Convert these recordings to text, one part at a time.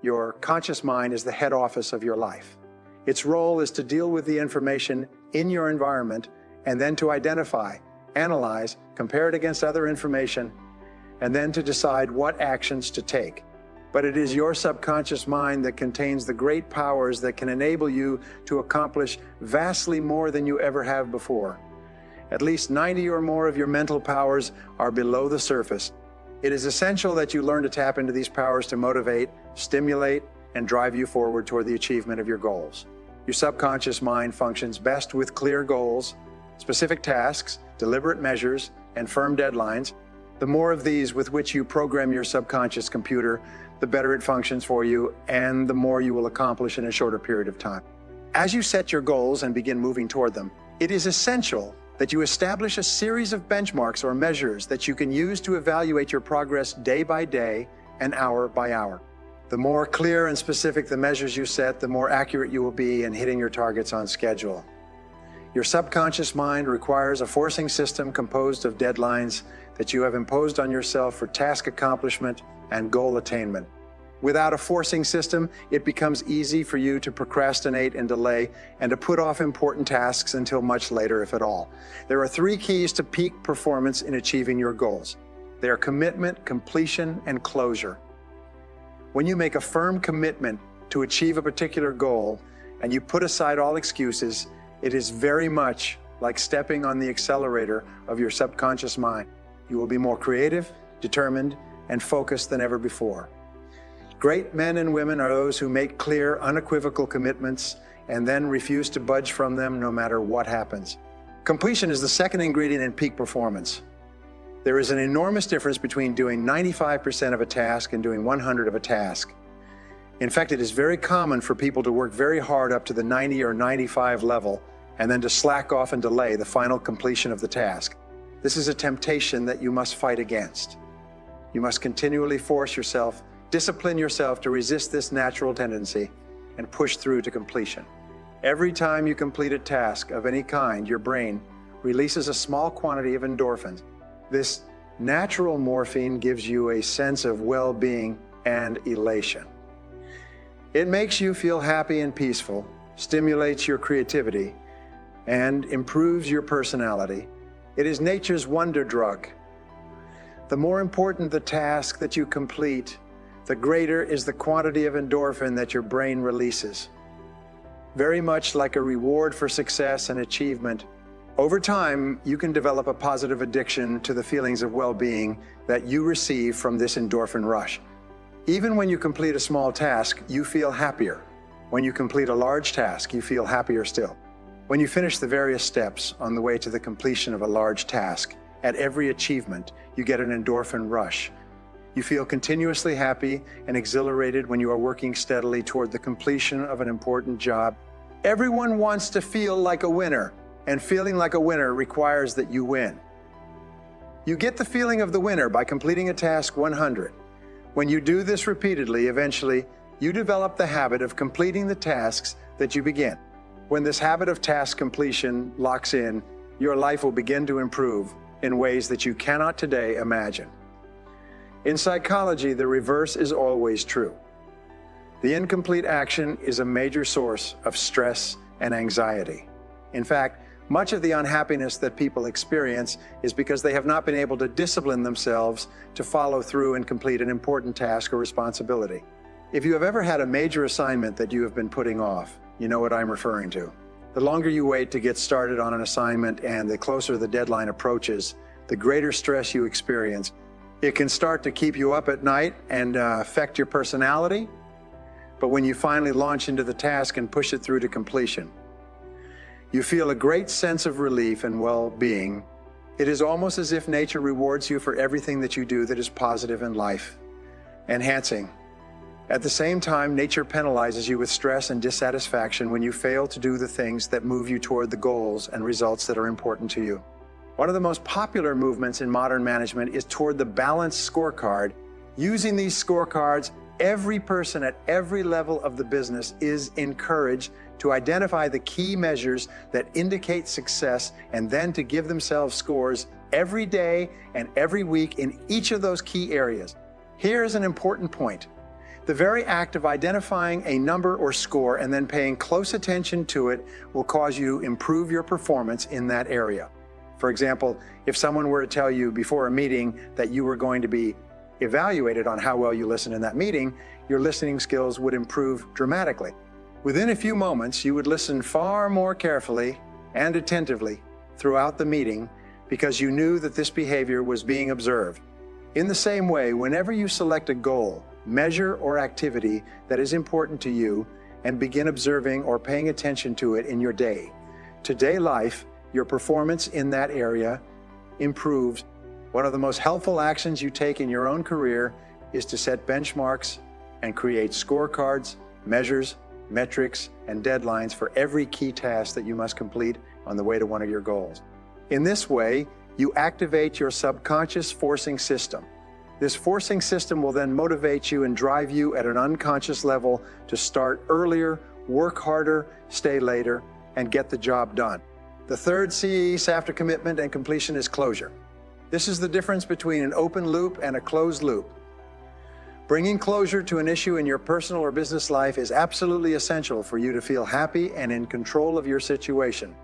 Your conscious mind is the head office of your life. Its role is to deal with the information in your environment and then to identify, analyze, compare it against other information, and then to decide what actions to take. But it is your subconscious mind that contains the great powers that can enable you to accomplish vastly more than you ever have before. At least 90 or more of your mental powers are below the surface. It is essential that you learn to tap into these powers to motivate, stimulate, and drive you forward toward the achievement of your goals. Your subconscious mind functions best with clear goals, specific tasks, deliberate measures, and firm deadlines. The more of these with which you program your subconscious computer, the better it functions for you, and the more you will accomplish in a shorter period of time. As you set your goals and begin moving toward them, it is essential that you establish a series of benchmarks or measures that you can use to evaluate your progress day by day and hour by hour. The more clear and specific the measures you set, the more accurate you will be in hitting your targets on schedule. Your subconscious mind requires a forcing system composed of deadlines that you have imposed on yourself for task accomplishment and goal attainment. Without a forcing system, it becomes easy for you to procrastinate and delay and to put off important tasks until much later, if at all. There are 3 keys to peak performance in achieving your goals. They are commitment, completion, and closure. When you make a firm commitment to achieve a particular goal and you put aside all excuses, it is very much like stepping on the accelerator of your subconscious mind. You will be more creative, determined, and focused than ever before. Great men and women are those who make clear, unequivocal commitments and then refuse to budge from them no matter what happens. Completion is the second ingredient in peak performance. There is an enormous difference between doing 95% of a task and doing 100 of a task. In fact, it is very common for people to work very hard up to the 90 or 95 level and then to slack off and delay the final completion of the task. This is a temptation that you must fight against. You must continually force yourself, discipline yourself to resist this natural tendency and push through to completion. Every time you complete a task of any kind, your brain releases a small quantity of endorphins. This natural morphine gives you a sense of well-being and elation. It makes you feel happy and peaceful, stimulates your creativity, and improves your personality. It is nature's wonder drug. The more important the task that you complete, the greater is the quantity of endorphin that your brain releases. Very much like a reward for success and achievement, over time, you can develop a positive addiction to the feelings of well-being that you receive from this endorphin rush. Even when you complete a small task, you feel happier. When you complete a large task, you feel happier still. When you finish the various steps on the way to the completion of a large task, at every achievement, you get an endorphin rush. You feel continuously happy and exhilarated when you are working steadily toward the completion of an important job. Everyone wants to feel like a winner, and feeling like a winner requires that you win. You get the feeling of the winner by completing a task 100. When you do this repeatedly, eventually, you develop the habit of completing the tasks that you begin. When this habit of task completion locks in, your life will begin to improve in ways that you cannot today imagine. In psychology, the reverse is always true. The incomplete action is a major source of stress and anxiety. In fact, much of the unhappiness that people experience is because they have not been able to discipline themselves to follow through and complete an important task or responsibility. If you have ever had a major assignment that you have been putting off, you know what I'm referring to. The longer you wait to get started on an assignment and the closer the deadline approaches, the greater stress you experience. It can start to keep you up at night and affect your personality, but when you finally launch into the task and push it through to completion, you feel a great sense of relief and well-being. It is almost as if nature rewards you for everything that you do that is positive in life, enhancing. At the same time, nature penalizes you with stress and dissatisfaction when you fail to do the things that move you toward the goals and results that are important to you. One of the most popular movements in modern management is toward the balanced scorecard. Using these scorecards, every person at every level of the business is encouraged to identify the key measures that indicate success and then to give themselves scores every day and every week in each of those key areas. Here is an important point. The very act of identifying a number or score and then paying close attention to it will cause you to improve your performance in that area. For example, if someone were to tell you before a meeting that you were going to be evaluated on how well you listened in that meeting, your listening skills would improve dramatically. Within a few moments, you would listen far more carefully and attentively throughout the meeting because you knew that this behavior was being observed. In the same way, whenever you select a goal, measure, or activity that is important to you and begin observing or paying attention to it in your day-to-day life, your performance in that area improves. One of the most helpful actions you take in your own career is to set benchmarks and create scorecards, measures, metrics, and deadlines for every key task that you must complete on the way to one of your goals. In this way, you activate your subconscious forcing system. This forcing system will then motivate you and drive you at an unconscious level to start earlier, work harder, stay later, and get the job done. The third C after commitment and completion is closure. This is the difference between an open loop and a closed loop. Bringing closure to an issue in your personal or business life is absolutely essential for you to feel happy and in control of your situation.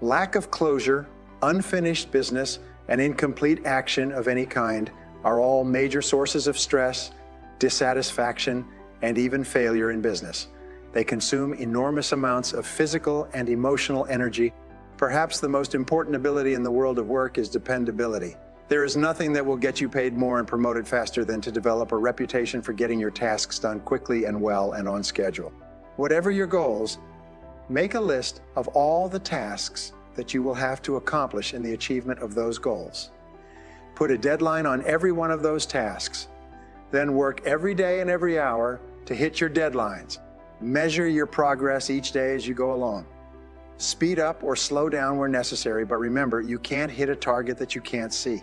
Lack of closure, unfinished business, and incomplete action of any kind are all major sources of stress, dissatisfaction, and even failure in business. They consume enormous amounts of physical and emotional energy. Perhaps the most important ability in the world of work is dependability. There is nothing that will get you paid more and promoted faster than to develop a reputation for getting your tasks done quickly and well and on schedule. Whatever your goals, make a list of all the tasks that you will have to accomplish in the achievement of those goals. Put a deadline on every one of those tasks. Then work every day and every hour to hit your deadlines. Measure your progress each day as you go along. Speed up or slow down where necessary, but remember, you can't hit a target that you can't see.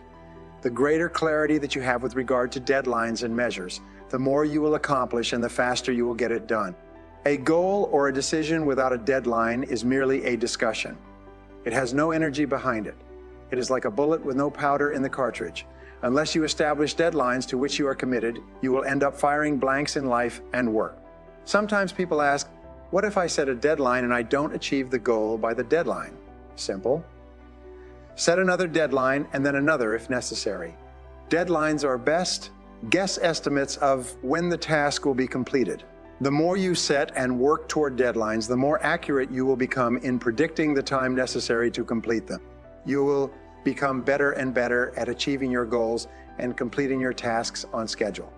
The greater clarity that you have with regard to deadlines and measures, the more you will accomplish and the faster you will get it done. A goal or a decision without a deadline is merely a discussion. It has no energy behind it. It is like a bullet with no powder in the cartridge. Unless you establish deadlines to which you are committed, you will end up firing blanks in life and work. Sometimes people ask, what if I set a deadline and I don't achieve the goal by the deadline? Simple. Set another deadline and then another if necessary. Deadlines are best guess estimates of when the task will be completed. The more you set and work toward deadlines, the more accurate you will become in predicting the time necessary to complete them. You will become better and better at achieving your goals and completing your tasks on schedule.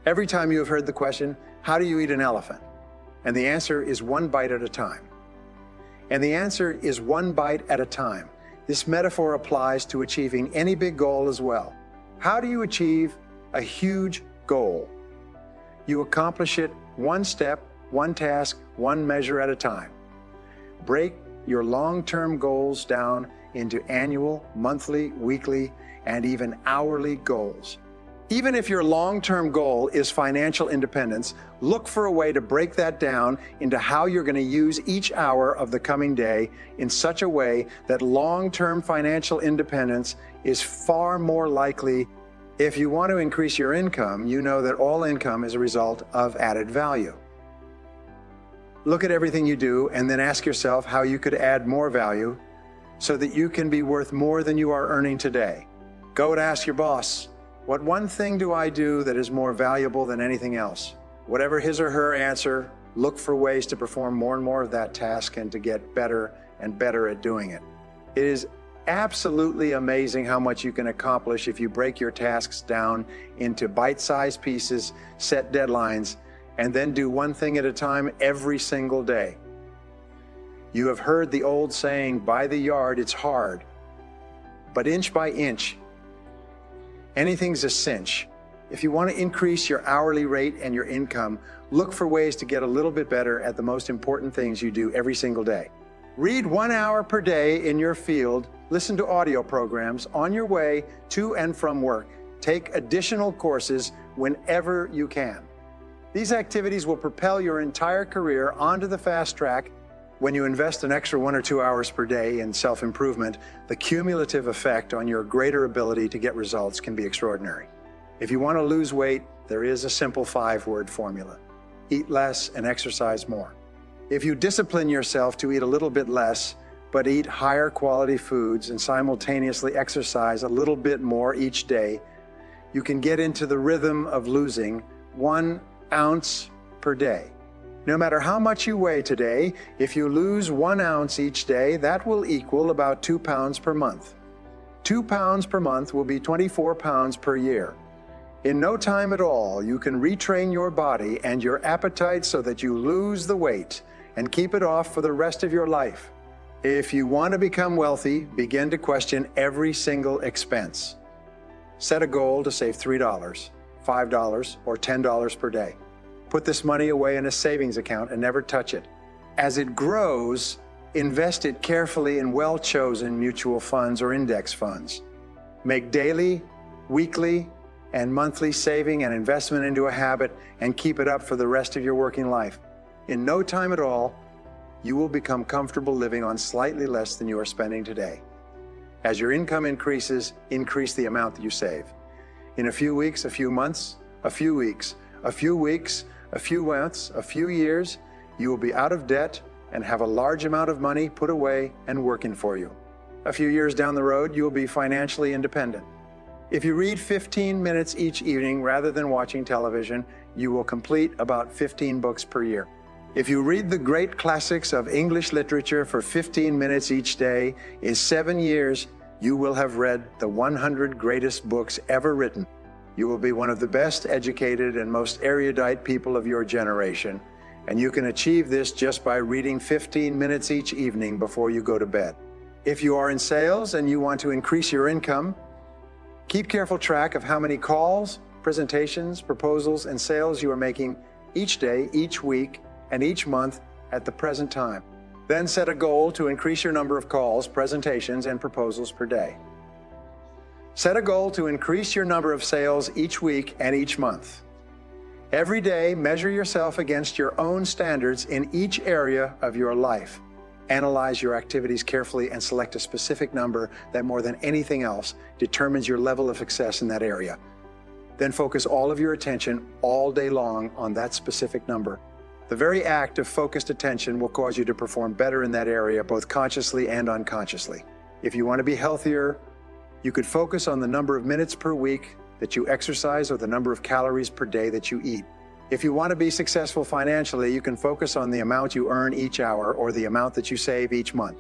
Every time you have heard the question, how do you eat an elephant? And the answer is one bite at a time. And the answer is one bite at a time. This metaphor applies to achieving any big goal as well. How do you achieve a huge goal? You accomplish it one step, one task, one measure at a time. Break your long-term goals down into annual, monthly, weekly, and even hourly goals. Even if your long-term goal is financial independence, look for a way to break that down into how you're going to use each hour of the coming day in such a way that long-term financial independence is far more likely. If you want to increase your income, you know that all income is a result of added value. Look at everything you do and then ask yourself how you could add more value so that you can be worth more than you are earning today. Go and ask your boss, what one thing do I do that is more valuable than anything else? Whatever his or her answer, look for ways to perform more and more of that task and to get better and better at doing it. It is absolutely amazing how much you can accomplish if you break your tasks down into bite-sized pieces, set deadlines, and then do one thing at a time every single day. You have heard the old saying, by the yard it's hard, but inch by inch, anything's a cinch. If you want to increase your hourly rate and your income, look for ways to get a little bit better at the most important things you do every single day. Read 1 hour per day in your field, listen to audio programs on your way to and from work. Take additional courses whenever you can. These activities will propel your entire career onto the fast track. When you invest an extra 1 or 2 hours per day in self-improvement, the cumulative effect on your greater ability to get results can be extraordinary. If you want to lose weight, there is a simple 5-word formula: eat less and exercise more. If you discipline yourself to eat a little bit less, but eat higher quality foods and simultaneously exercise a little bit more each day, you can get into the rhythm of losing 1 ounce per day. No matter how much you weigh today, if you lose 1 ounce each day, that will equal about 2 pounds per month. 2 pounds per month will be 24 pounds per year. In no time at all, you can retrain your body and your appetite so that you lose the weight and keep it off for the rest of your life. If you want to become wealthy, begin to question every single expense. Set a goal to save $3, $5, or $10 per day. Put this money away in a savings account and never touch it. As it grows, invest it carefully in well-chosen mutual funds or index funds. Make daily, weekly, and monthly saving and investment into a habit and keep it up for the rest of your working life. In no time at all, you will become comfortable living on slightly less than you are spending today. As your income increases, increase the amount that you save. In a few weeks, a few months, a few weeks, a few weeks, a few months, a few years, you will be out of debt and have a large amount of money put away and working for you. A few years down the road, you will be financially independent. If you read 15 minutes each evening rather than watching television, you will complete about 15 books per year. If you read the great classics of English literature for 15 minutes each day, in 7 years, you will have read the 100 greatest books ever written. You will be one of the best educated and most erudite people of your generation, and you can achieve this just by reading 15 minutes each evening before you go to bed. If you are in sales and you want to increase your income, keep careful track of how many calls, presentations, proposals, and sales you are making each day, each week, and each month at the present time. Then set a goal to increase your number of calls, presentations, and proposals per day. Set a goal to increase your number of sales each week and each month. Every day, measure yourself against your own standards in each area of your life. Analyze your activities carefully and select a specific number that more than anything else determines your level of success in that area. Then focus all of your attention all day long on that specific number. The very act of focused attention will cause you to perform better in that area, both consciously and unconsciously. If you want to be healthier, you could focus on the number of minutes per week that you exercise or the number of calories per day that you eat. If you want to be successful financially, you can focus on the amount you earn each hour or the amount that you save each month.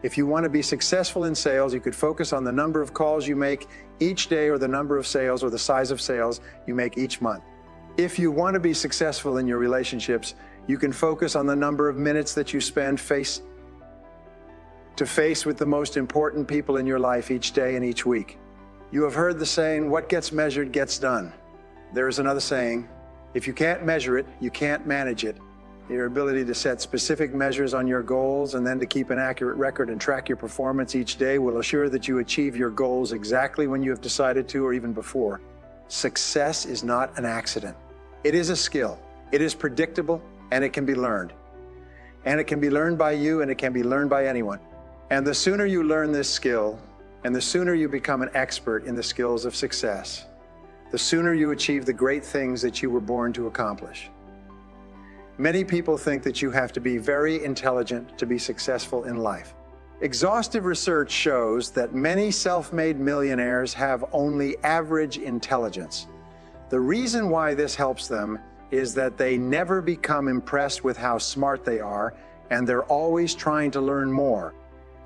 If you want to be successful in sales, you could focus on the number of calls you make each day or the number of sales or the size of sales you make each month. If you want to be successful in your relationships, you can focus on the number of minutes that you spend face to face with the most important people in your life each day and each week. You have heard the saying, what gets measured gets done. There is another saying, if you can't measure it, you can't manage it. Your ability to set specific measures on your goals and then to keep an accurate record and track your performance each day will assure that you achieve your goals exactly when you have decided to or even before. Success is not an accident. It is a skill. It is predictable and it can be learned. And it can be learned by you and it can be learned by anyone. And the sooner you learn this skill and the sooner you become an expert in the skills of success, the sooner you achieve the great things that you were born to accomplish. Many people think that you have to be very intelligent to be successful in life. Exhaustive research shows that many self-made millionaires have only average intelligence. The reason why this helps them is that they never become impressed with how smart they are, and they're always trying to learn more.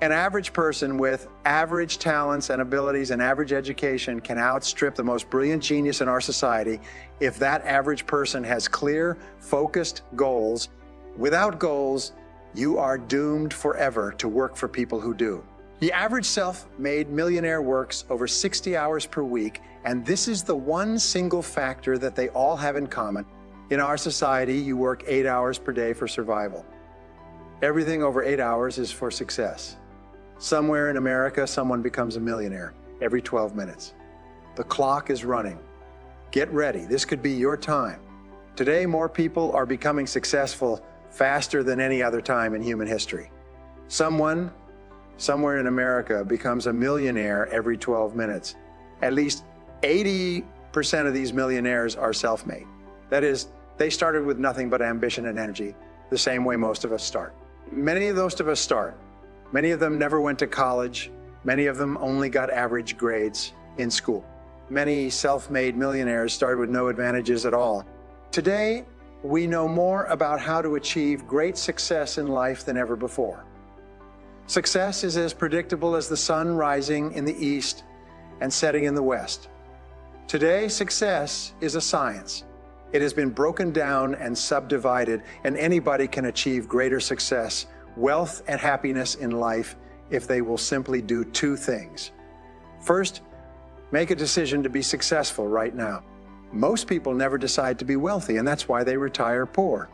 An average person with average talents and abilities and average education can outstrip the most brilliant genius in our society if that average person has clear, focused goals. Without goals, you are doomed forever to work for people who do. The average self-made millionaire works over 60 hours per week, and this is the one single factor that they all have in common. In our society, you work 8 hours per day for survival. Everything over 8 hours is for success. Somewhere in America, someone becomes a millionaire every 12 minutes. The clock is running. Get ready. This could be your time. Today, more people are becoming successful faster than any other time in human history. Someone, somewhere in America, becomes a millionaire every 12 minutes. At least 80 95% of these millionaires are self-made. That is, they started with nothing but ambition and energy, the same way most of us start. Many of those of us start. Many of them never went to college. Many of them only got average grades in school. Many self-made millionaires started with no advantages at all. Today, we know more about how to achieve great success in life than ever before. Success is as predictable as the sun rising in the east and setting in the west. Today, success is a science. It has been broken down and subdivided, and anybody can achieve greater success, wealth, and happiness in life if they will simply do two things. First, make a decision to be successful right now. Most people never decide to be wealthy, and that's why they retire poor.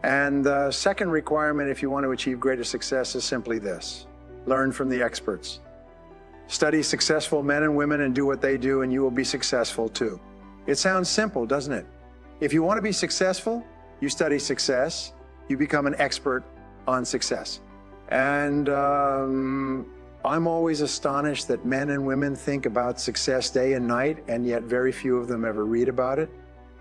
And the second requirement if you want to achieve greater success is simply this: learn from the experts. Study successful men and women and do what they do, and you will be successful too. It sounds simple, doesn't it? If you want to be successful, you study success, you become an expert on success. And I'm always astonished that men and women think about success day and night, and yet very few of them ever read about it,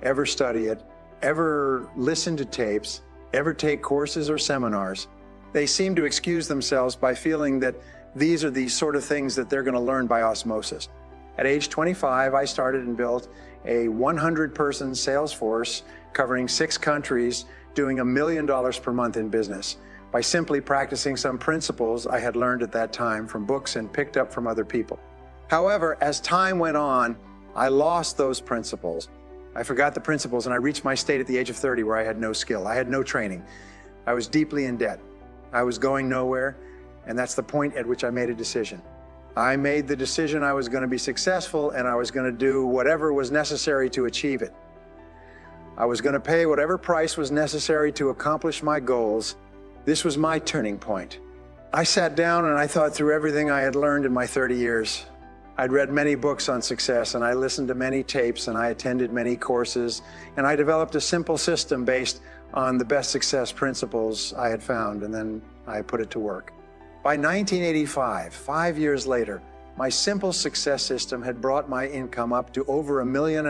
ever study it, ever listen to tapes, ever take courses or seminars. They seem to excuse themselves by feeling that these are the sort of things that they're going to learn by osmosis. At age 25, I started and built a 100-person sales force covering 6 countries, doing $1 million per month in business by simply practicing some principles I had learned at that time from books and picked up from other people. However, as time went on, I lost those principles. I forgot the principles, and I reached my state at the age of 30 where I had no skill. I had no training. I was deeply in debt. I was going nowhere, and that's the point at which I made a decision. I made the decision I was going to be successful, and I was going to do whatever was necessary to achieve it. I was going to pay whatever price was necessary to accomplish my goals. This was my turning point. I sat down and I thought through everything I had learned in my 30 years. I'd read many books on success, and I listened to many tapes, and I attended many courses, and I developed a simple system based on the best success principles I had found, and then I put it to work. By 1985, 5 years later, my simple success system had brought my income up to over $1.5 million.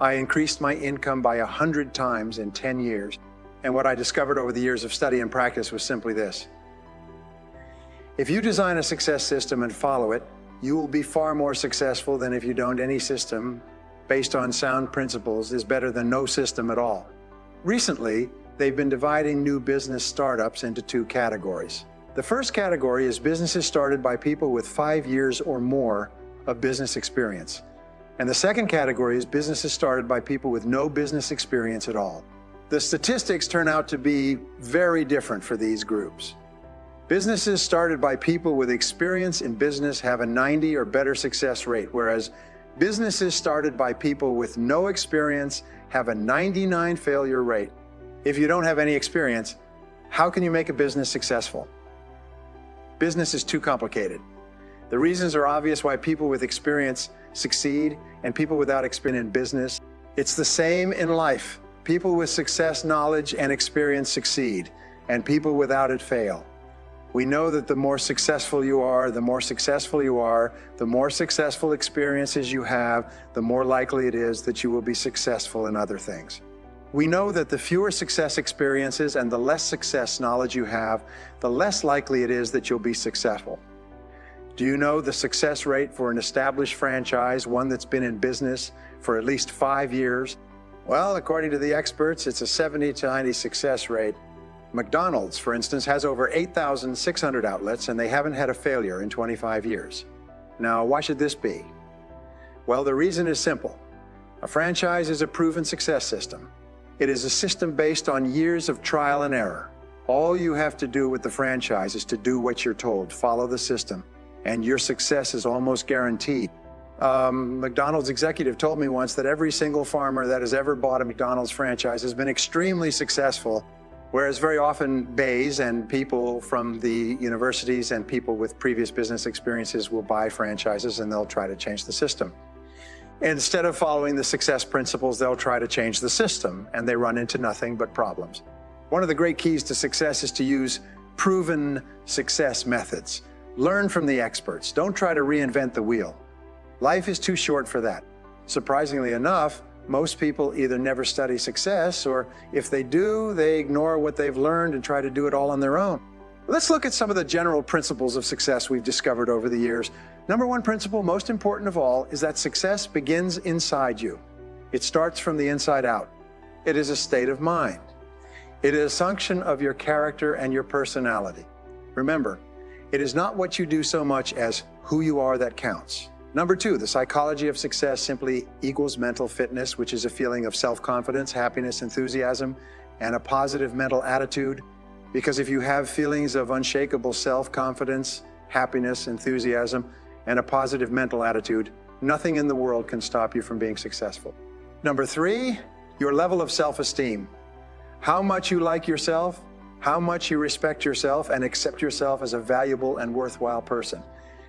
I increased my income by 100 times in 10 years, and what I discovered over the years of study and practice was simply this: if you design a success system and follow it, you will be far more successful than if you don't. Any system based on sound principles is better than no system at all. Recently, they've been dividing new business startups into 2 categories. The first category is businesses started by people with 5 years or more of business experience. And the second category is businesses started by people with no business experience at all. The statistics turn out to be very different for these groups. Businesses started by people with experience in business have a 90 or better success rate, whereas businesses started by people with no experience have a 99 failure rate. If you don't have any experience, how can you make a business successful? Business is too complicated. The reasons are obvious why people with experience succeed and people without experience in business. It's the same in life. People with success, knowledge, and experience succeed, and people without it fail. We know that the more successful you are, the more successful experiences you have, the more likely it is that you will be successful in other things. We know that the fewer success experiences and the less success knowledge you have, the less likely it is that you'll be successful. Do you know the success rate for an established franchise, one that's been in business for at least 5 years? Well, according to the experts, it's a 70 to 90 success rate. McDonald's, for instance, has over 8,600 outlets, and they haven't had a failure in 25 years. Now, why should this be? Well, the reason is simple. A franchise is a proven success system. It is a system based on years of trial and error. All you have to do with the franchise is to do what you're told, follow the system, and your success is almost guaranteed. McDonald's executive told me once that every single farmer that has ever bought a McDonald's franchise has been extremely successful, whereas very often bays and people from the universities and people with previous business experiences will buy franchises and they'll try to change the system. Instead of following the success principles, they'll try to change the system, and they run into nothing but problems. One of the great keys to success is to use proven success methods. Learn from the experts. Don't try to reinvent the wheel. Life is too short for that. Surprisingly enough, most people either never study success, or if they do, they ignore what they've learned and try to do it all on their own. Let's look at some of the general principles of success we've discovered over the years. Number one principle, most important of all, is that success begins inside you. It starts from the inside out. It is a state of mind. It is a function of your character and your personality. Remember, it is not what you do so much as who you are that counts. Number two, the psychology of success simply equals mental fitness, which is a feeling of self-confidence, happiness, enthusiasm, and a positive mental attitude. Because if you have feelings of unshakable self-confidence, happiness, enthusiasm, and a positive mental attitude, nothing in the world can stop you from being successful. Number three, your level of self-esteem. How much you like yourself, how much you respect yourself and accept yourself as a valuable and worthwhile person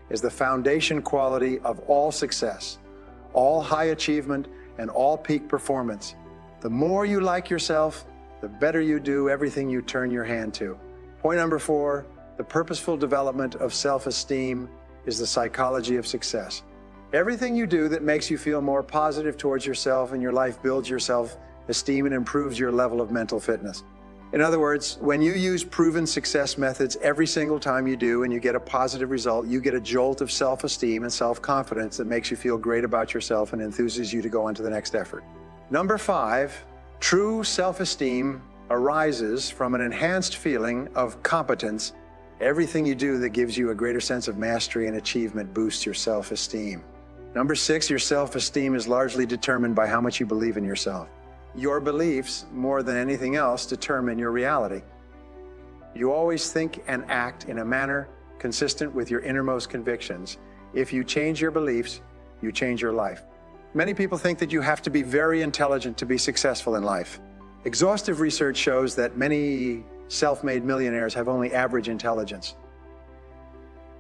is the foundation quality of all success, all high achievement, and all peak performance. The more you like yourself, the better you do everything you turn your hand to. Point number four, the purposeful development of self-esteem is the psychology of success. Everything you do that makes you feel more positive towards yourself in your life builds your self-esteem and improves your level of mental fitness. In other words, when you use proven success methods every single time you do and you get a positive result, you get a jolt of self-esteem and self-confidence that makes you feel great about yourself and enthuses you to go on to the next effort. Number five, true self-esteem arises from an enhanced feeling of competence. Everything you do that gives you a greater sense of mastery and achievement boosts your self-esteem. Number six, your self-esteem is largely determined by how much you believe in yourself. Your beliefs, more than anything else, determine your reality. You always think and act in a manner consistent with your innermost convictions. If you change your beliefs, you change your life. Many people think that you have to be very intelligent to be successful in life. Exhaustive research shows that many self-made millionaires have only average intelligence.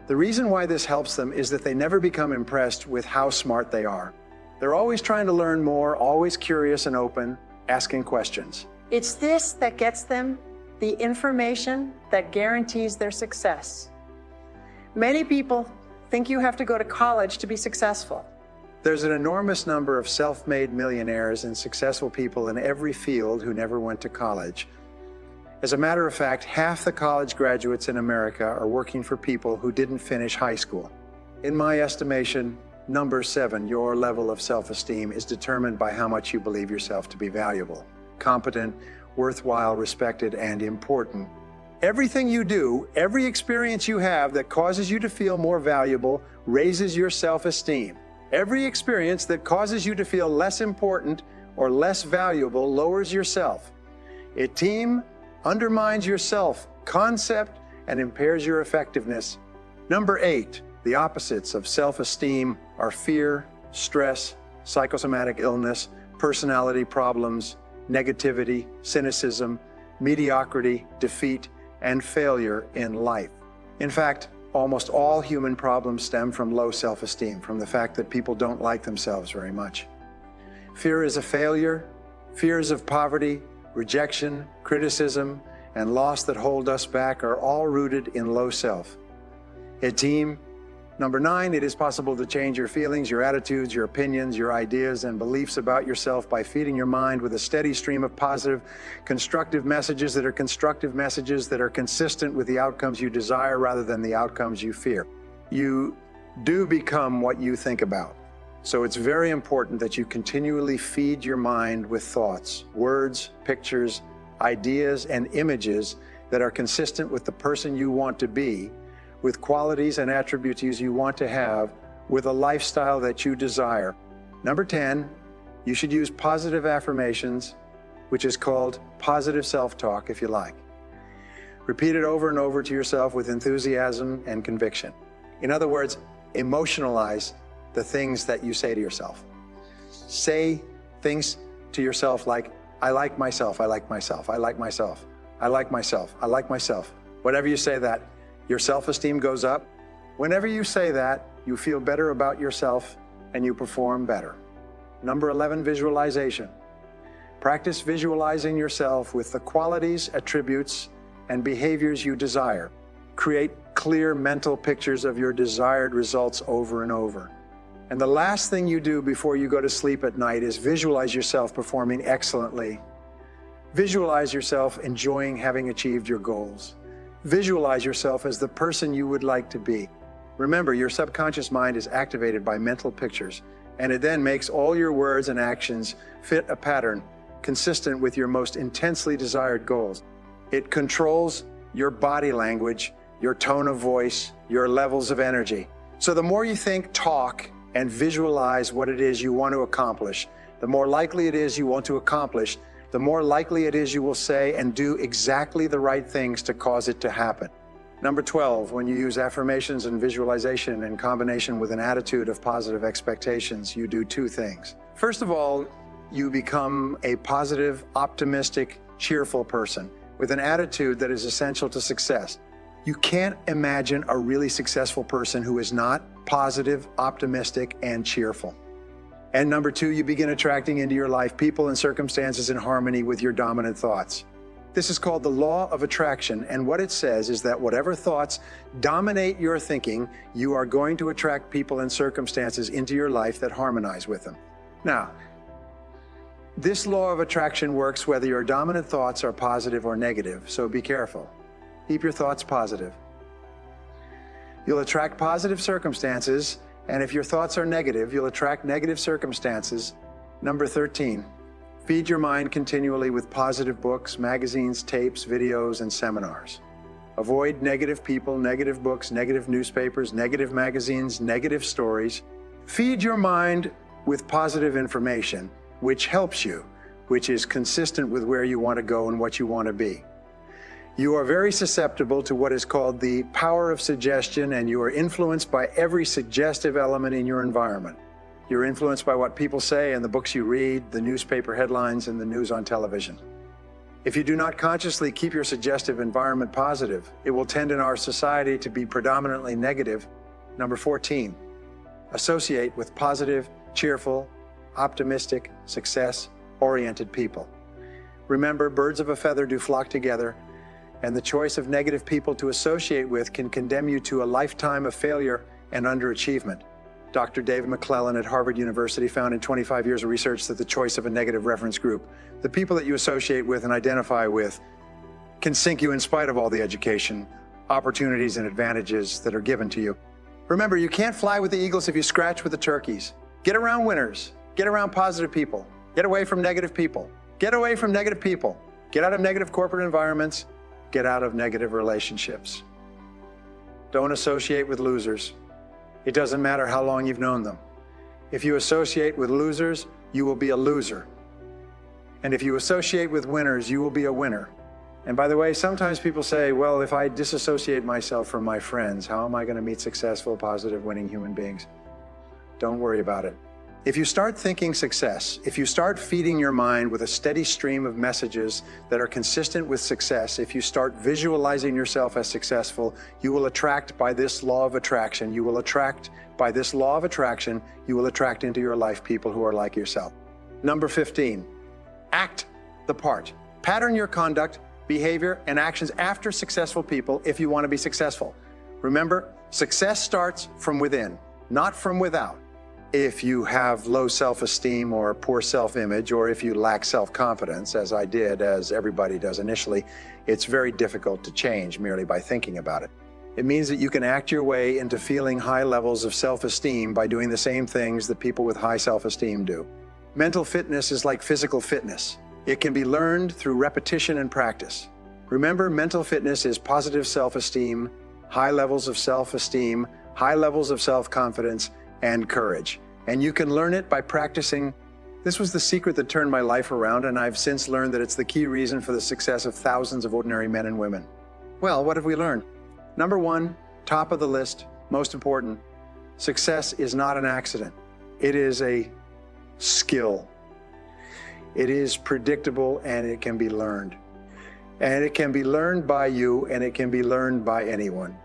The reason why this helps them is that they never become impressed with how smart they are. They're always trying to learn more, always curious and open, asking questions. It's this that gets them the information that guarantees their success. Many people think you have to go to college to be successful. There's an enormous number of self-made millionaires and successful people in every field who never went to college. As a matter of fact, half the college graduates in America are working for people who didn't finish high school. In my estimation, number seven, your level of self-esteem is determined by how much you believe yourself to be valuable, competent, worthwhile, respected, and important. Everything you do, every experience you have that causes you to feel more valuable raises your self-esteem. Every experience that causes you to feel less important or less valuable lowers yourself. A team undermines your self-concept and impairs your effectiveness. Number eight, the opposites of self-esteem are fear, stress, psychosomatic illness, personality problems, negativity, cynicism, mediocrity, defeat, and failure in life. In fact, almost all human problems stem from low self-esteem, from the fact that people don't like themselves very much. Fear is a failure, fears of poverty, rejection, criticism, and loss that hold us back are all rooted in low self. A team. Number nine, it is possible to change your feelings, your attitudes, your opinions, your ideas, and beliefs about yourself by feeding your mind with a steady stream of positive, constructive messages that are consistent with the outcomes you desire rather than the outcomes you fear. You do become what you think about. So it's very important that you continually feed your mind with thoughts, words, pictures, ideas, and images that are consistent with the person you want to be, with qualities and attributes you want to have, with a lifestyle that you desire. Number 10, you should use positive affirmations, which is called positive self-talk, if you like. Repeat it over and over to yourself with enthusiasm and conviction. In other words, emotionalize the things that you say to yourself. Say things to yourself like, I like myself, I like myself, I like myself, I like myself, I like myself. Whatever you say that, your self-esteem goes up. Whenever you say that, you feel better about yourself and you perform better. Number 11, visualization. Practice visualizing yourself with the qualities, attributes, and behaviors you desire. Create clear mental pictures of your desired results over and over. And the last thing you do before you go to sleep at night is visualize yourself performing excellently. Visualize yourself enjoying having achieved your goals. Visualize yourself as the person you would like to be. Remember, your subconscious mind is activated by mental pictures, and it then makes all your words and actions fit a pattern consistent with your most intensely desired goals. It controls your body language, your tone of voice, your levels of energy. So the more you think, talk, and visualize what it is you want to accomplish, the more likely it is you want to accomplish, the more likely it is you will say and do exactly the right things to cause it to happen. Number 12, when you use affirmations and visualization in combination with an attitude of positive expectations, you do two things. First of all, you become a positive, optimistic, cheerful person with an attitude that is essential to success. You can't imagine a really successful person who is not positive, optimistic, and cheerful. And number 2, you begin attracting into your life people and circumstances in harmony with your dominant thoughts. This is called the law of attraction, and what it says is that whatever thoughts dominate your thinking, you are going to attract people and circumstances into your life that harmonize with them. Now, this law of attraction works whether your dominant thoughts are positive or negative, so be careful. Keep your thoughts positive. You'll attract positive circumstances, and if your thoughts are negative, you'll attract negative circumstances. Number 13, feed your mind continually with positive books, magazines, tapes, videos, and seminars. Avoid negative people, negative books, negative newspapers, negative magazines, negative stories. Feed your mind with positive information, which helps you, which is consistent with where you want to go and what you want to be. You are very susceptible to what is called the power of suggestion, and you are influenced by every suggestive element in your environment. You're influenced by what people say and the books you read, the newspaper headlines, and the news on television. If you do not consciously keep your suggestive environment positive, it will tend in our society to be predominantly negative. Number 14, associate with positive, cheerful, optimistic, success-oriented people. Remember, birds of a feather do flock together, and the choice of negative people to associate with can condemn you to a lifetime of failure and underachievement. Dr. David McClellan at Harvard University found in 25 years of research that the choice of a negative reference group, the people that you associate with and identify with, can sink you in spite of all the education, opportunities, and advantages that are given to you. Remember, you can't fly with the eagles if you scratch with the turkeys. Get around winners. Get around positive people. Get away from negative people. Get away from negative people. Get out of negative corporate environments. Get out of negative relationships. Don't associate with losers. It doesn't matter how long you've known them. If you associate with losers, you will be a loser. And if you associate with winners, you will be a winner. And by the way, sometimes people say, well, if I disassociate myself from my friends, how am I going to meet successful, positive, winning human beings? Don't worry about it. If you start thinking success, if you start feeding your mind with a steady stream of messages that are consistent with success, if you start visualizing yourself as successful, you will attract by this law of attraction. You will attract by this law of attraction, you will attract into your life people who are like yourself. Number 15, act the part. Pattern your conduct, behavior, and actions after successful people if you want to be successful. Remember, success starts from within, not from without. If you have low self-esteem or poor self-image, or if you lack self-confidence, as I did, as everybody does initially, it's very difficult to change merely by thinking about it. It means that you can act your way into feeling high levels of self-esteem by doing the same things that people with high self-esteem do. Mental fitness is like physical fitness. It can be learned through repetition and practice. Remember, mental fitness is positive self-esteem, high levels of self-esteem, high levels of self-confidence, and courage. And you can learn it by practicing. This was the secret that turned my life around, and I've since learned that it's the key reason for the success of thousands of ordinary men and women. Well, what have we learned? Number 1, top of the list, most important, success is not an accident. It is a skill. It is predictable, and it can be learned. And it can be learned by you, and it can be learned by anyone.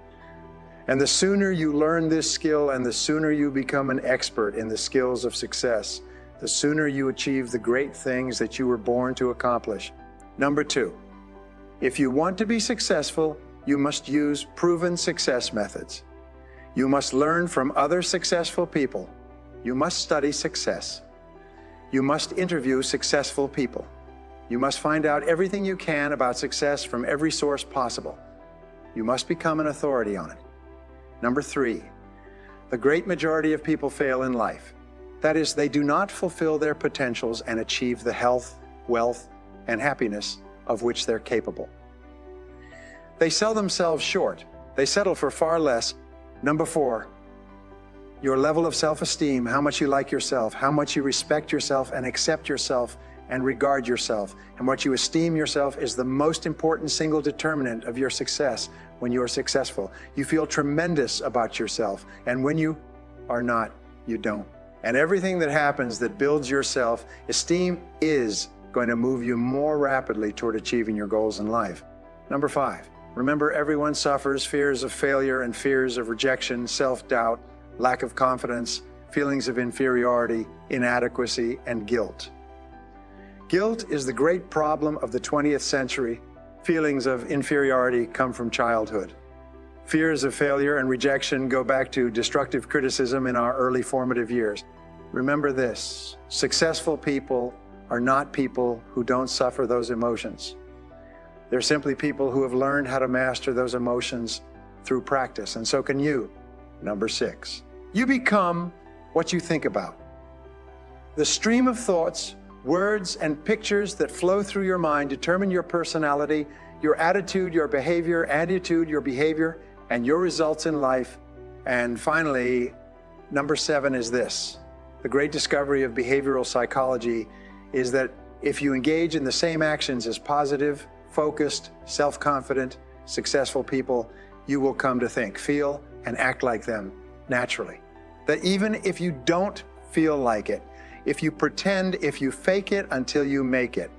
And the sooner you learn this skill and the sooner you become an expert in the skills of success, the sooner you achieve the great things that you were born to accomplish. Number 2, if you want to be successful, you must use proven success methods. You must learn from other successful people. You must study success. You must interview successful people. You must find out everything you can about success from every source possible. You must become an authority on it. Number 3, the great majority of people fail in life. That is, they do not fulfill their potentials and achieve the health, wealth, and happiness of which they're capable. They sell themselves short. They settle for far less. Number 4, your level of self-esteem, how much you like yourself, how much you respect yourself and accept yourself and regard yourself, and what you esteem yourself is the most important single determinant of your success when you are successful. You feel tremendous about yourself, and when you are not, you don't. And everything that happens that builds your self-esteem is going to move you more rapidly toward achieving your goals in life. Number 5, remember, everyone suffers fears of failure and fears of rejection, self-doubt, lack of confidence, feelings of inferiority, inadequacy, and guilt. Guilt is the great problem of the 20th century. Feelings of inferiority come from childhood. Fears of failure and rejection go back to destructive criticism in our early formative years. Remember this: successful people are not people who don't suffer those emotions. They're simply people who have learned how to master those emotions through practice, and so can you. Number 6, you become what you think about. The stream of thoughts, words, and pictures that flow through your mind determine your personality, your attitude, your behavior, and your results in life. And finally, number 7 is this: the great discovery of behavioral psychology is that if you engage in the same actions as positive, focused, self-confident, successful people, you will come to think, feel, and act like them naturally. That even if you don't feel like it, if you pretend, if you fake it until you make it,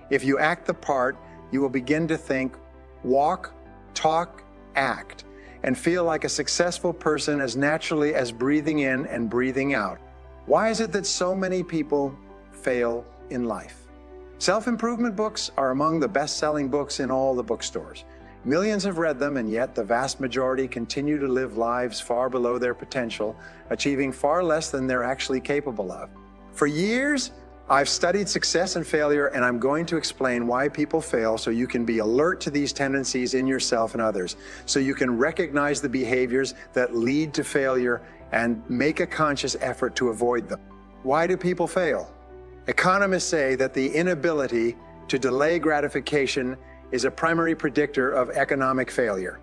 if you act the part, you will begin to think, walk, talk, act, and feel like a successful person as naturally as breathing in and breathing out. Why is it that so many people fail in life? Self-improvement books are among the best-selling books in all the bookstores. Millions have read them, and yet the vast majority continue to live lives far below their potential, achieving far less than they're actually capable of. For years, I've studied success and failure, and I'm going to explain why people fail so you can be alert to these tendencies in yourself and others, so you can recognize the behaviors that lead to failure and make a conscious effort to avoid them. Why do people fail? Economists say that the inability to delay gratification is a primary predictor of economic failure.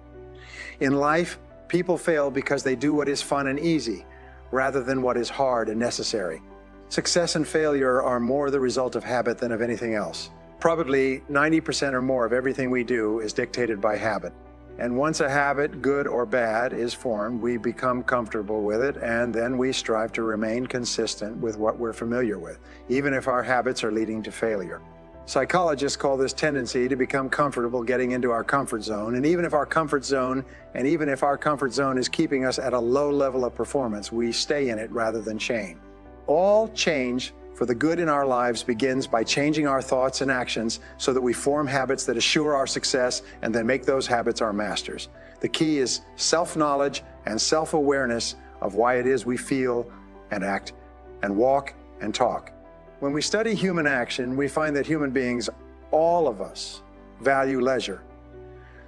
In life, people fail because they do what is fun and easy, rather than what is hard and necessary. Success and failure are more the result of habit than of anything else. Probably 90% or more of everything we do is dictated by habit. And once a habit, good or bad, is formed, we become comfortable with it, and then we strive to remain consistent with what we're familiar with, even if our habits are leading to failure. Psychologists call this tendency to become comfortable getting into our comfort zone, and even if our comfort zone is keeping us at a low level of performance, we stay in it rather than change. All change for the good in our lives begins by changing our thoughts and actions so that we form habits that assure our success and then make those habits our masters. The key is self-knowledge and self-awareness of why it is we feel and act and walk and talk. When we study human action, we find that human beings, all of us, value leisure.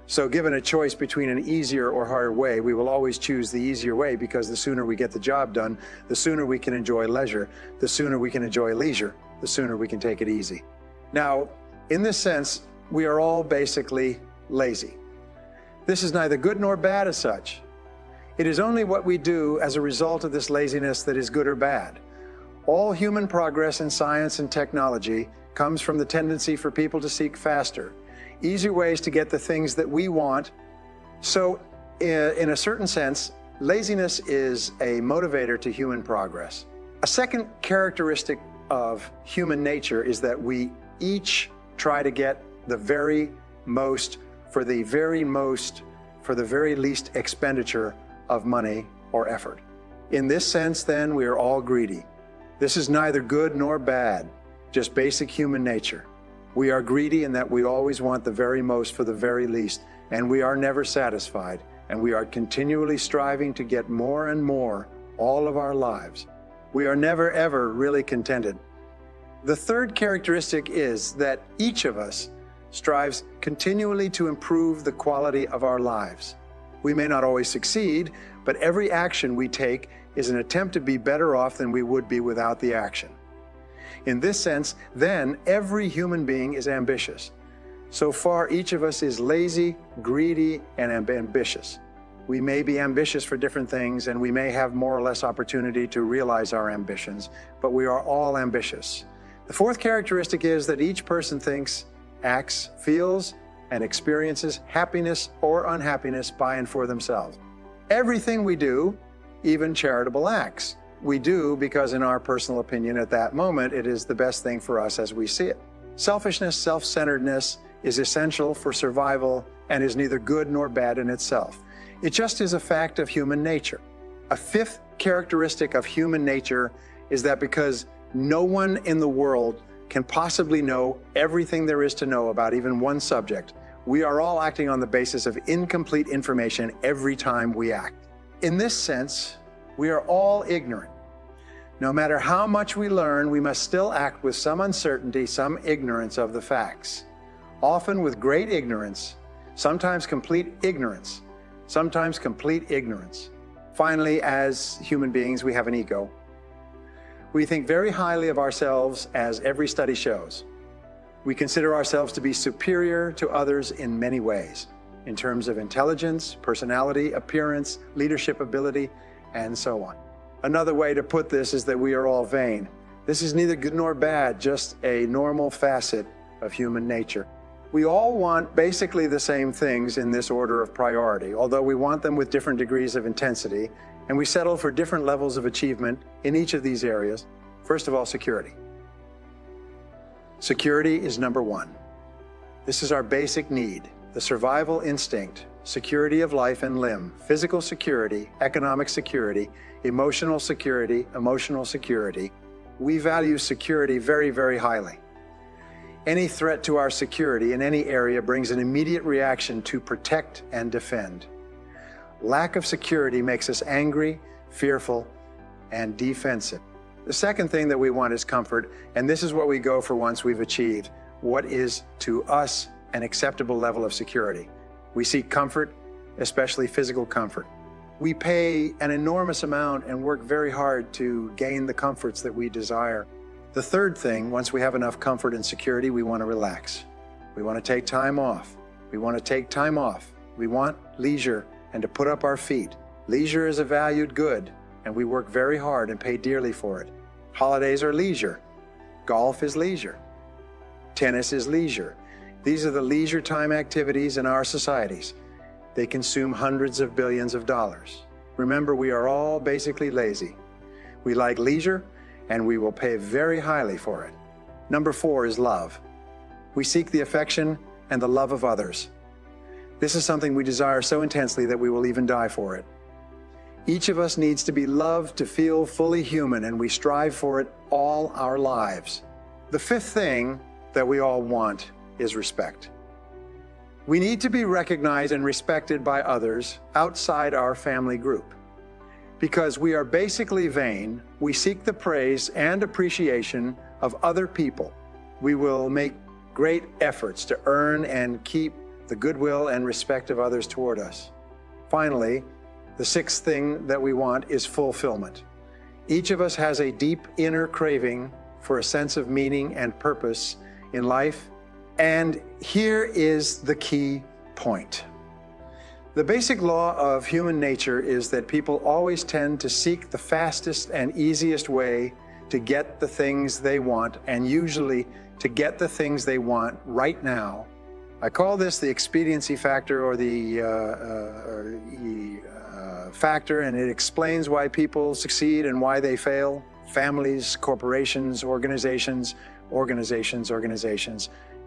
So given a choice between an easier or harder way, we will always choose the easier way, because the sooner we get the job done, the sooner we can enjoy leisure, the sooner we can enjoy leisure, the sooner we can take it easy. Now, in this sense, we are all basically lazy. This is neither good nor bad as such. It is only what we do as a result of this laziness that is good or bad. All human progress in science and technology comes from the tendency for people to seek faster, easier ways to get the things that we want. So in a certain sense, laziness is a motivator to human progress. A second characteristic of human nature is that we each try to get the very most for the very least expenditure of money or effort. In this sense, then, we are all greedy. This is neither good nor bad, just basic human nature. We are greedy in that we always want the very most for the very least, and we are never satisfied, and we are continually striving to get more and more all of our lives. We are never, ever really contented. The third characteristic is that each of us strives continually to improve the quality of our lives. We may not always succeed, but every action we take is an attempt to be better off than we would be without the action. In this sense, then, every human being is ambitious. So far, each of us is lazy, greedy, and ambitious. We may be ambitious for different things, and we may have more or less opportunity to realize our ambitions, but we are all ambitious. The fourth characteristic is that each person thinks, acts, feels, and experiences happiness or unhappiness by and for themselves. Everything we do, even charitable acts, we do because in our personal opinion at that moment, it is the best thing for us as we see it. Selfishness, self-centeredness is essential for survival and is neither good nor bad in itself. It just is a fact of human nature. A fifth characteristic of human nature is that because no one in the world can possibly know everything there is to know about even one subject, we are all acting on the basis of incomplete information every time we act. In this sense, we are all ignorant. No matter how much we learn, we must still act with some uncertainty, some ignorance of the facts. Often with great ignorance, sometimes complete ignorance, sometimes complete ignorance. Finally, as human beings, we have an ego. We think very highly of ourselves, as every study shows. We consider ourselves to be superior to others in many ways, in terms of intelligence, personality, appearance, leadership ability, and so on. Another way to put this is that we are all vain. This is neither good nor bad, just a normal facet of human nature. We all want basically the same things in this order of priority, although we want them with different degrees of intensity, and we settle for different levels of achievement in each of these areas. First of all, security. Security is number one. This is our basic need, the survival instinct, security of life and limb, physical security, economic security, emotional security, emotional security. We value security very, very highly. Any threat to our security in any area brings an immediate reaction to protect and defend. Lack of security makes us angry, fearful, and defensive. The second thing that we want is comfort, and this is what we go for once we've achieved what is to us an acceptable level of security. We seek comfort, especially physical comfort. We pay an enormous amount and work very hard to gain the comforts that we desire. The third thing, once we have enough comfort and security, we want to relax. We want to take time off. We want to take time off. We want leisure and to put up our feet. Leisure is a valued good, and we work very hard and pay dearly for it. Holidays are leisure. Golf is leisure. Tennis is leisure. These are the leisure time activities in our societies. They consume hundreds of billions of dollars. Remember, we are all basically lazy. We like leisure, and we will pay very highly for it. Number 4 is love. We seek the affection and the love of others. This is something we desire so intensely that we will even die for it. Each of us needs to be loved to feel fully human, and we strive for it all our lives. The fifth thing that we all want is respect. We need to be recognized and respected by others outside our family group. Because we are basically vain, we seek the praise and appreciation of other people. We will make great efforts to earn and keep the goodwill and respect of others toward us. Finally, the sixth thing that we want is fulfillment. Each of us has a deep inner craving for a sense of meaning and purpose in life, and here is the key point. The basic law of human nature is that people always tend to seek the fastest and easiest way to get the things they want, and usually to get the things they want right now. I call this the expediency factor, or the factor, and it explains why people succeed and why they fail. Families, corporations, organizations,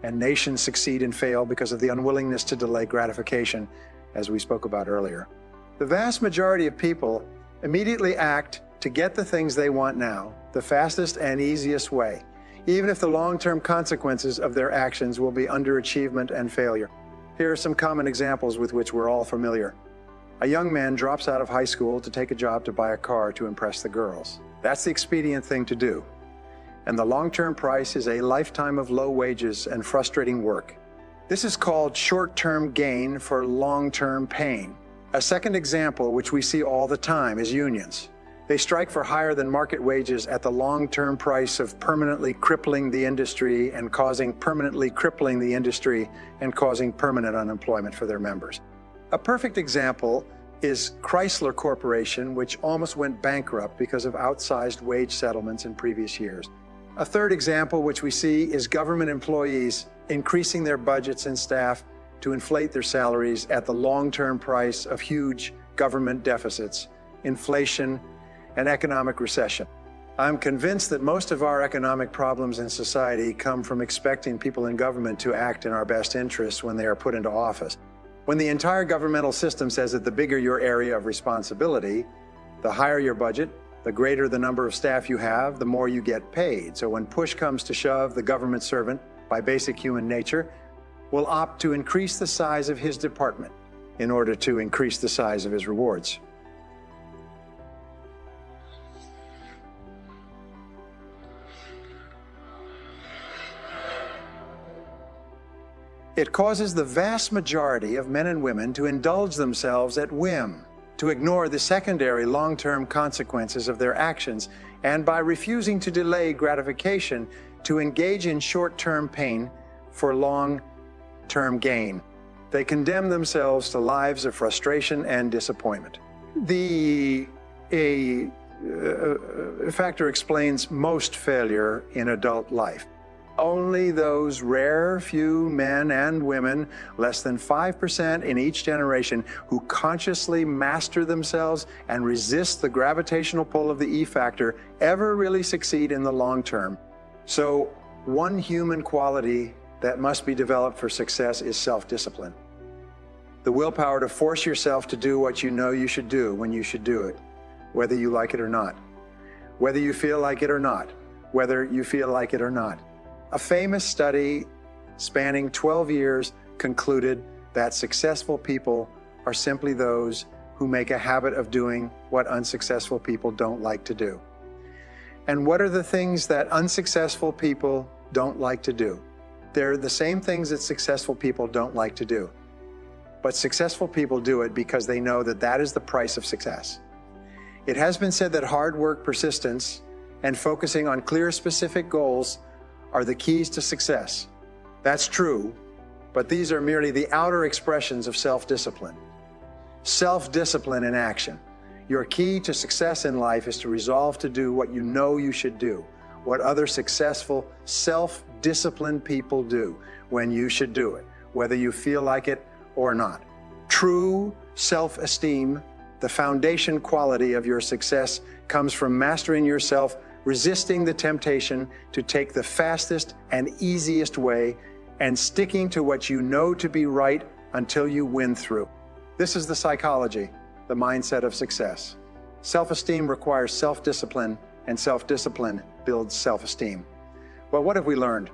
and nations succeed and fail because of the unwillingness to delay gratification, as we spoke about earlier. The vast majority of people immediately act to get the things they want now, the fastest and easiest way, even if the long-term consequences of their actions will be underachievement and failure. Here are some common examples with which we're all familiar. A young man drops out of high school to take a job to buy a car to impress the girls. That's the expedient thing to do. And the long-term price is a lifetime of low wages and frustrating work. This is called short-term gain for long-term pain. A second example, which we see all the time, is unions. They strike for higher than market wages at the long-term price of permanently crippling the industry and causing permanent unemployment for their members. A perfect example is Chrysler Corporation, which almost went bankrupt because of outsized wage settlements in previous years. A third example, which we see, is government employees increasing their budgets and staff to inflate their salaries at the long-term price of huge government deficits, inflation, and economic recession. I'm convinced that most of our economic problems in society come from expecting people in government to act in our best interests when they are put into office. When the entire governmental system says that the bigger your area of responsibility, the higher your budget, the greater the number of staff you have, the more you get paid. So when push comes to shove, the government servant, by basic human nature, will opt to increase the size of his department in order to increase the size of his rewards. It causes the vast majority of men and women to indulge themselves at whim, to ignore the secondary long-term consequences of their actions, and by refusing to delay gratification, to engage in short-term pain for long-term gain. They condemn themselves to lives of frustration and disappointment. A factor explains most failure in adult life. Only those rare few men and women, less than 5% in each generation, who consciously master themselves and resist the gravitational pull of the E factor ever really succeed in the long term. So, one human quality that must be developed for success is self-discipline. The willpower to force yourself to do what you know you should do when you should do it, whether you like it or not, whether you feel like it or not, whether you feel like it or not. A famous study spanning 12 years concluded that successful people are simply those who make a habit of doing what unsuccessful people don't like to do. And what are the things that unsuccessful people don't like to do? They're the same things that successful people don't like to do. But successful people do it because they know that that is the price of success. It has been said that hard work, persistence, and focusing on clear, specific goals are the keys to success. That's true, but these are merely the outer expressions of self-discipline. Self-discipline in action. Your key to success in life is to resolve to do what you know you should do, what other successful, self-disciplined people do when you should do it, whether you feel like it or not. True self-esteem, the foundation quality of your success, comes from mastering yourself, resisting the temptation to take the fastest and easiest way, and sticking to what you know to be right until you win through. This is the psychology, the mindset of success. Self-esteem requires self-discipline, and self-discipline builds self-esteem. Well, what have we learned?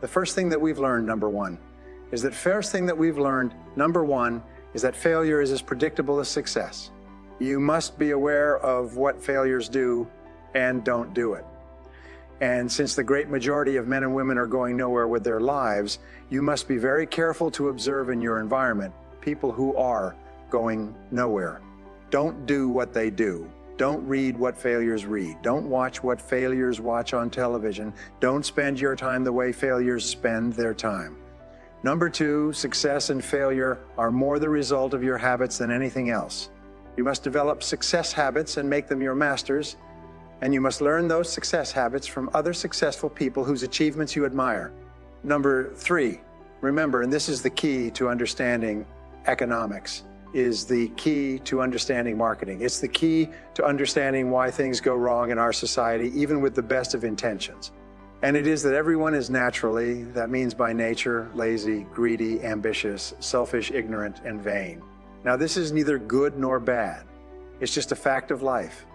The first thing that we've learned, number one, is that failure is as predictable as success. You must be aware of what failures do and don't do it. And since the great majority of men and women are going nowhere with their lives, you must be very careful to observe in your environment people who are going nowhere. Don't do what they do. Don't read what failures read. Don't watch what failures watch on television. Don't spend your time the way failures spend their time. Number two, success and failure are more the result of your habits than anything else. You must develop success habits and make them your masters. And you must learn those success habits from other successful people whose achievements you admire. Number three, remember, and this is the key to understanding economics, is the key to understanding marketing. It's the key to understanding why things go wrong in our society, even with the best of intentions. And it is that everyone is naturally, that means by nature, lazy, greedy, ambitious, selfish, ignorant, and vain. Now, this is neither good nor bad. It's just a fact of life.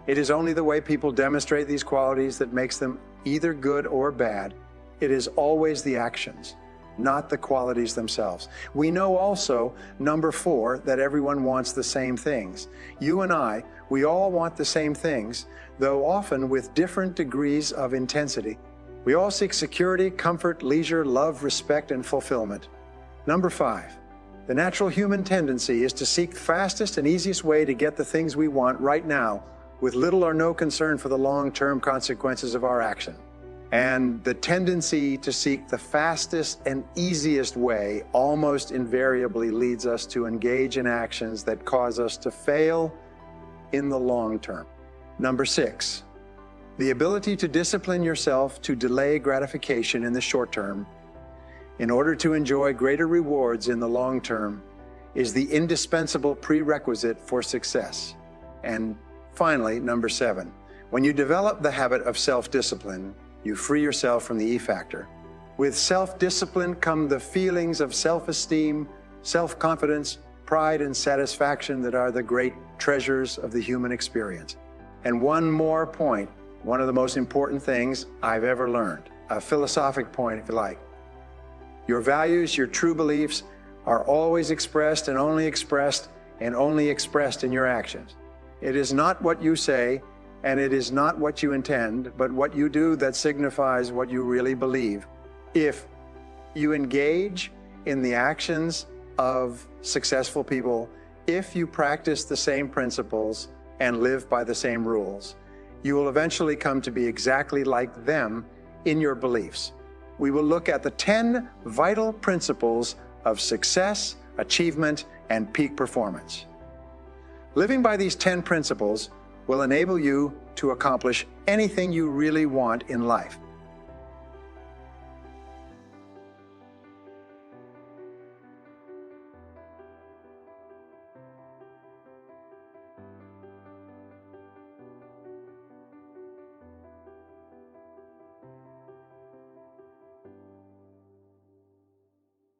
It is only the way people demonstrate these qualities that makes them either good or bad. It is always the actions. not the qualities themselves. We know also, number 4, that everyone wants the same things. You and I, we all want the same things, though often with different degrees of intensity. We all seek security, comfort, leisure, love, respect, and fulfillment. Number 5, the natural human tendency is to seek the fastest and easiest way to get the things we want right now, with little or no concern for the long-term consequences of our action. And the tendency to seek the fastest and easiest way almost invariably leads us to engage in actions that cause us to fail in the long term. Number 6, the ability to discipline yourself to delay gratification in the short term in order to enjoy greater rewards in the long term is the indispensable prerequisite for success. And finally, number 7, when you develop the habit of self-discipline, you free yourself from the E factor. With self-discipline come the feelings of self-esteem, self-confidence, pride, and satisfaction that are the great treasures of the human experience. And one more point, one of the most important things I've ever learned, a philosophic point if you like. Your values, your true beliefs are always expressed and only expressed in your actions. It is not what you say, and it is not what you intend, but what you do that signifies what you really believe. If you engage in the actions of successful people, if you practice the same principles and live by the same rules, you will eventually come to be exactly like them in your beliefs. We will look at the 10 vital principles of success, achievement, and peak performance. Living by these 10 principles will enable you to accomplish anything you really want in life.